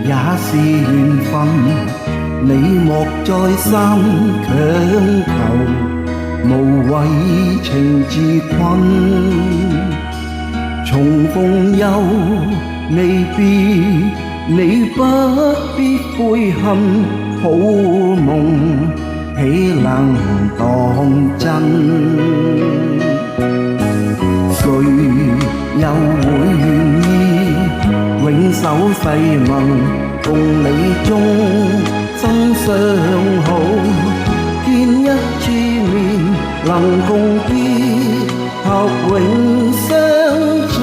也是緣分，你莫再三強求，無謂情自困。重逢又未必，你不必悔恨，好夢豈能當真？誰又會願意永守誓盟，共你終生相好？見一次面，能共結合永相襯。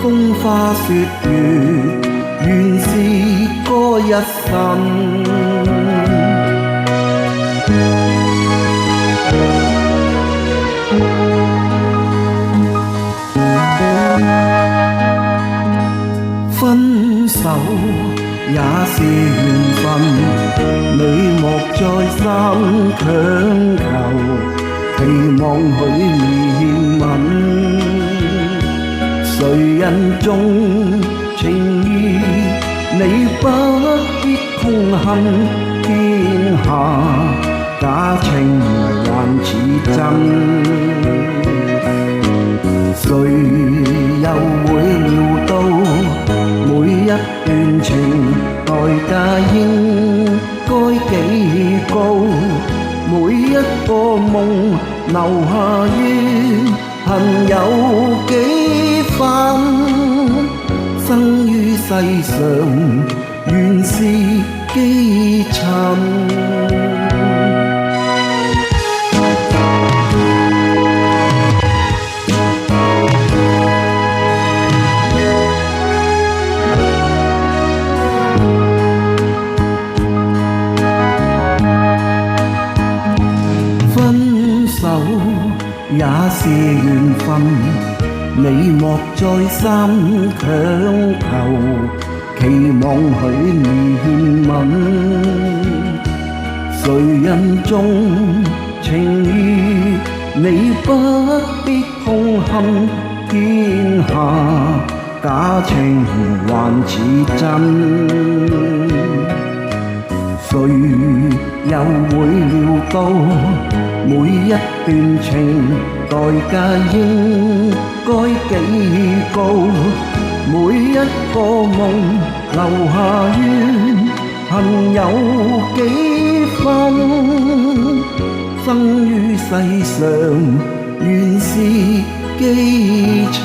風花雪月，原是嗰一生。分手也是緣分，你莫再三強求，期望許綿吻。誰人重情義，你不必痛恨，天下假情還似真。誰又會料到每一段情代價應該幾高？每一個夢留下怨恨有幾分？生於世上原是基塵。也是緣分，你莫再三強求，期望許綿吻。誰人重情義，你不必痛恨，天下假情還似真。誰又會料到每一段情代價應該幾高？每一個夢留下怨恨有幾分？生於世上原是基塵。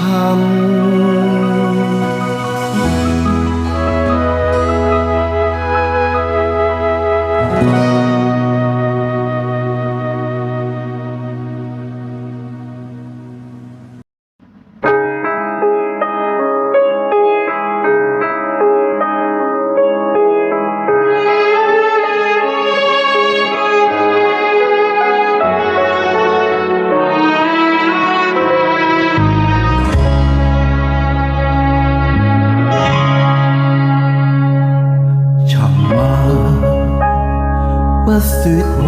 不說話，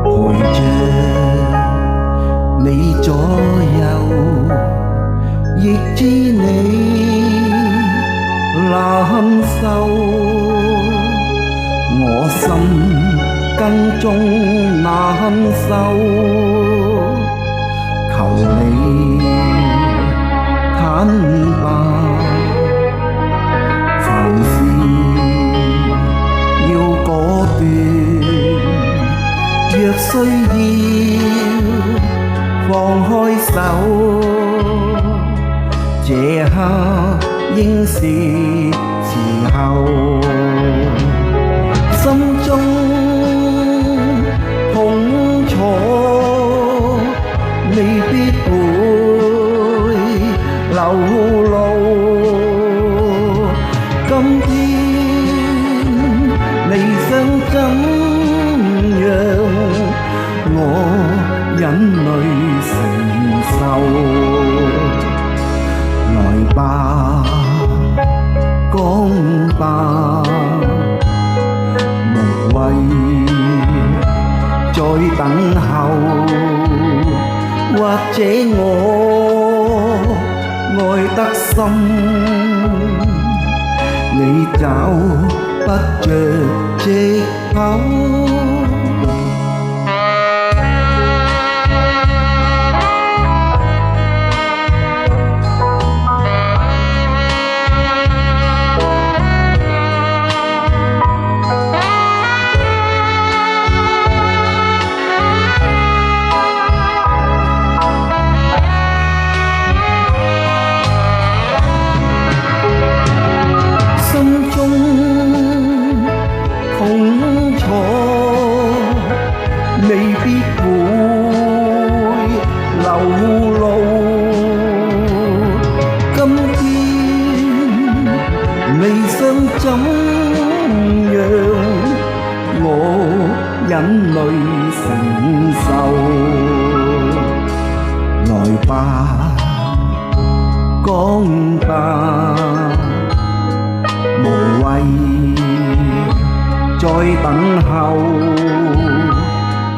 陪着你左右，亦知你難受。我心更中難受，求你坦白。若需要放開手，這刻應是時候。心中痛楚未必會流露。今天你想怎我忍淚承受？來吧，講吧，無謂再等候。或者我愛得深，你找不着藉口。痛楚未必會流露，今天未想怎樣，我忍淚承受。來吧，講吧，無謂再等候，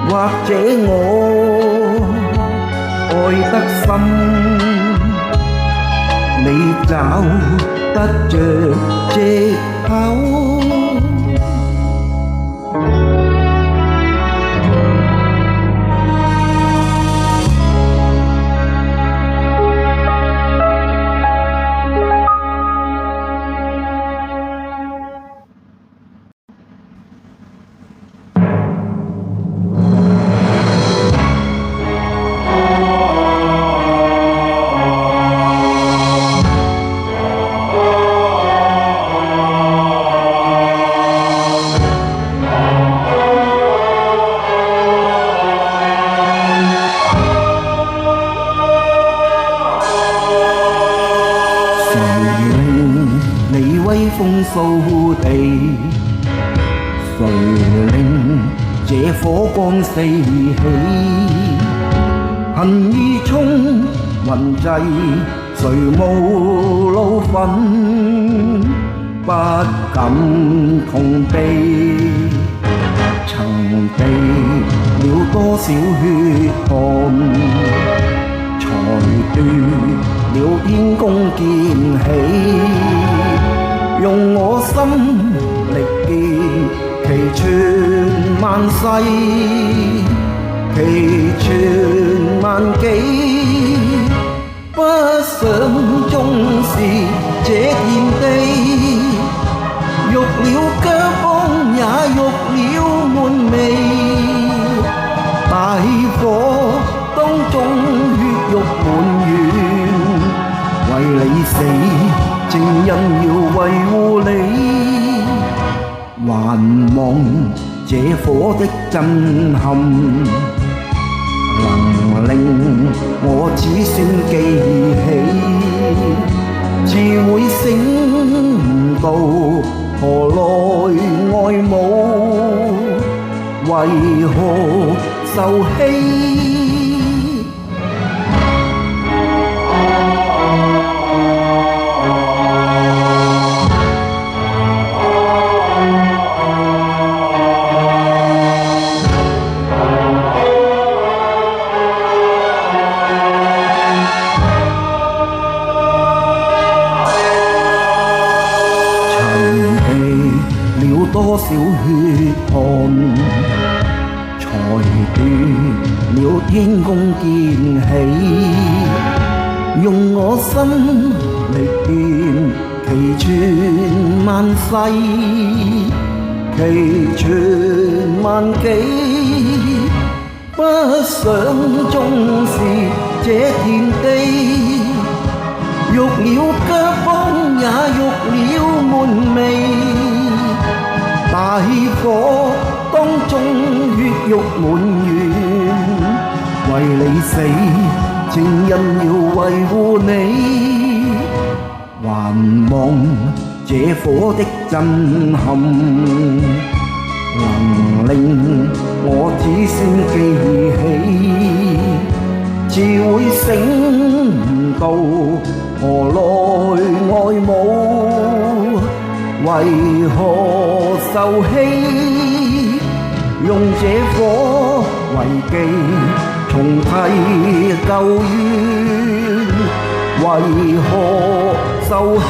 或者我愛得深，你找得着藉口。你威風掃地，誰令這火光四起？恨意衝雲際，誰無路分？不敢痛悲，曾避了多少血汗，才斷了天公劍氣，用我心力建其寸萬世，其寸萬紀。不想終是這天地，辱了腳膀，也辱了門楣。大火當中血肉滿園，為你死，正因要維護你。還望這火的震撼，能令我子孫記起，自會醒到何來愛慕，為何受欺？多少血汗，才斷了天公劍氣，用我心力斷其寸萬世，其寸萬紀。不想終是這天地，辱了腳膀，也辱了門楣。大火當中血肉滿園，為你死，正因要維護你。還望這火的震撼，能令我子孫記起，自會醒到何來愛慕，為何受欺？用這火為記，重提舊怨，為何受氣？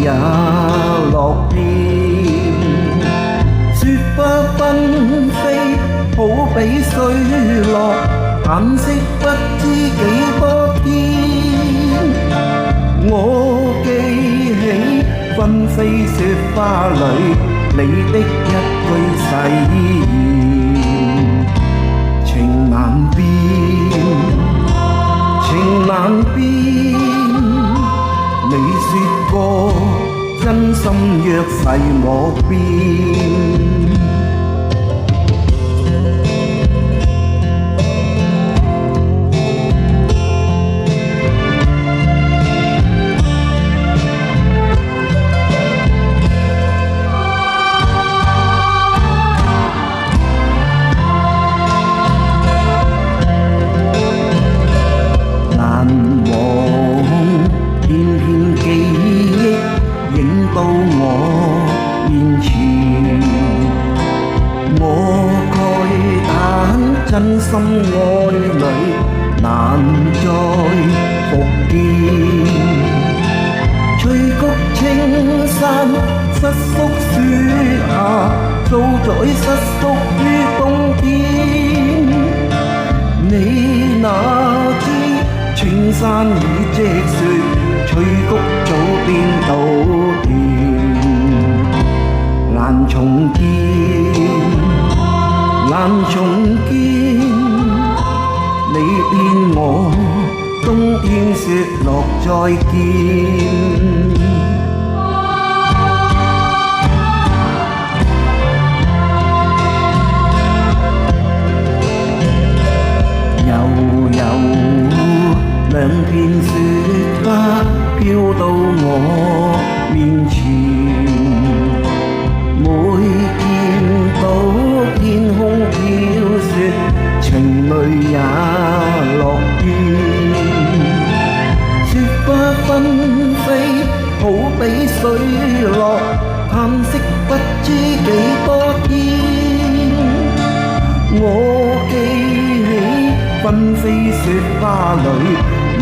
也落遍，雪花紛飛，好比水落，嘆息不知幾多天。我記起紛飛雪花裏你的一句誓言，情難變，情難變。你說過真心若誓莫變。到我面前，我慨嘆真心愛侶難再復見。翠谷青山失宿雪下，遭在失宿於冬天。你哪知青山已積雪，翠谷早變稻田。難重見，難重見，你變我，冬天雪落再見。悠悠兩片雪花飄到我面前。每見到天空飄雪，情淚也落遍。雪花紛飛，好比水落，嘆息不知幾多天。我記起紛飛雪花裏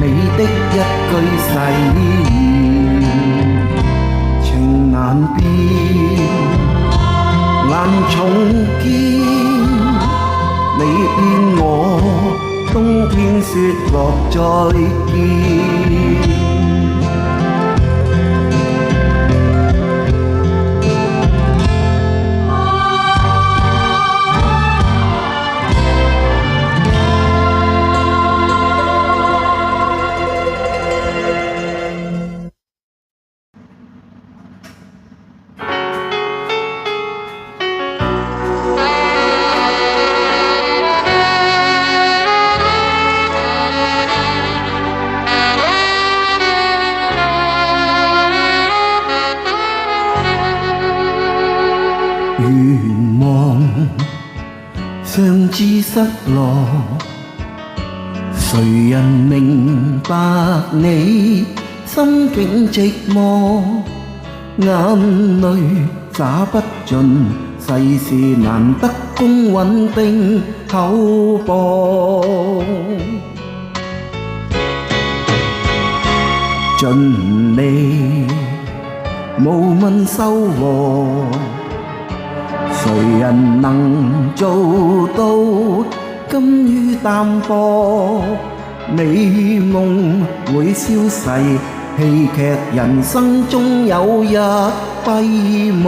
你的一句誓言，情難變。難重見，你變我，冬天雪落再見。願望相知失落，誰人明白你心境寂寞？眼淚灑不盡，世事難得公穩定厚薄。盡力無問收穫，誰人能做到甘於淡薄？美夢會消逝，戲劇人生終有日閉幕。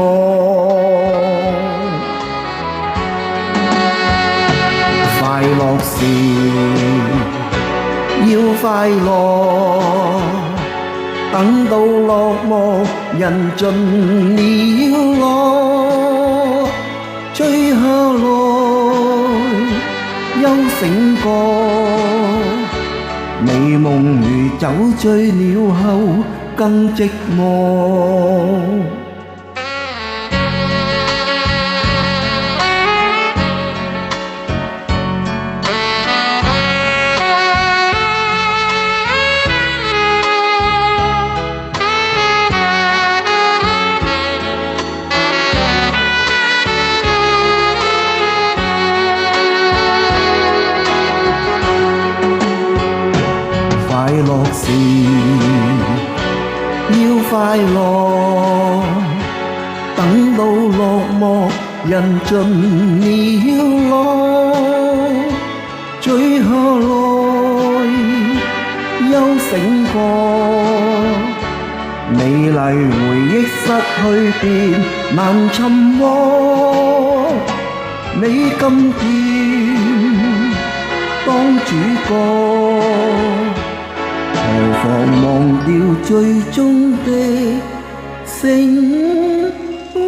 快樂時要快樂，等到落幕人盡了落，追下來休醒過，美夢如酒醉了後更寂寞。快樂時要快樂，等到落幕人盡了落，追下來休醒過，美麗回憶失去便難尋獲，你今天當主角，何妨忘掉最終的承諾。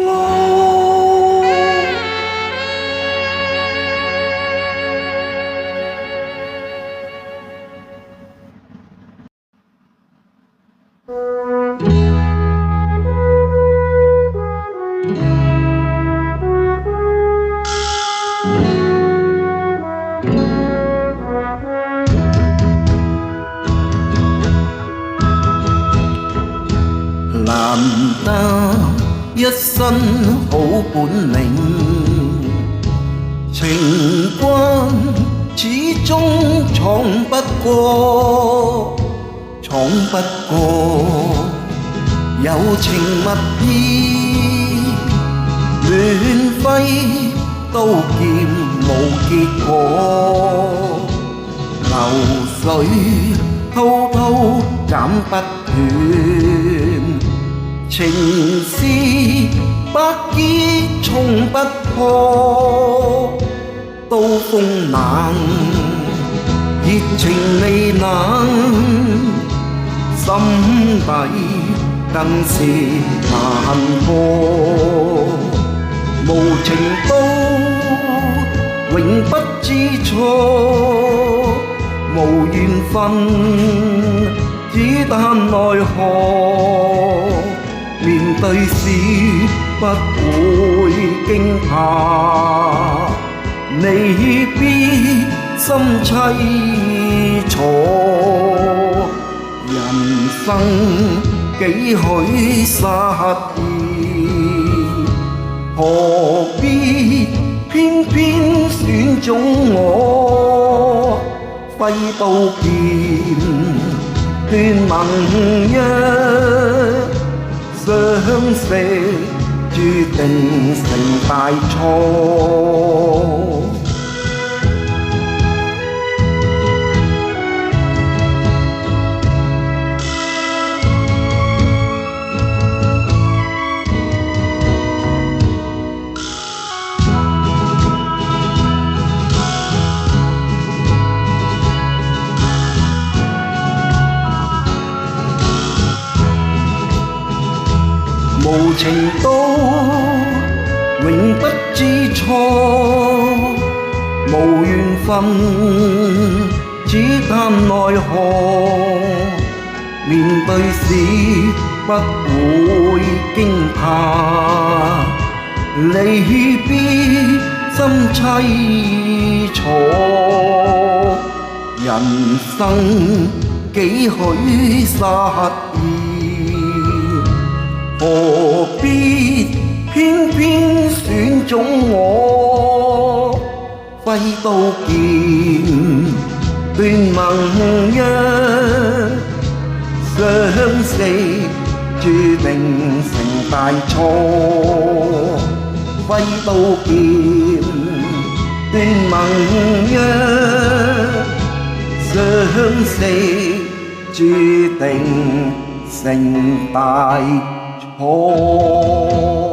難得一身好本領，情關始終闖不過，有情蜜意亂揮刀劍無結果，流水滔滔斬不斷，情絲百結衝不破，刀鋒冷，熱情未冷，心底更是難過。無情刀永不知錯，無緣分只但奈何。面對時不會驚怕，你必心凄楚。人生幾許失意，何必偏偏選中我？揮刀劍斷盟約，相識注定成大錯。無情刀永不知錯，無緣分只但奈何。面對時不會驚怕，離別心凄楚。人生幾許失意，何必偏偏選中我？揮刀劍斷盟約，相識注定成大錯。揮刀劍斷盟約，相識注定成大錯。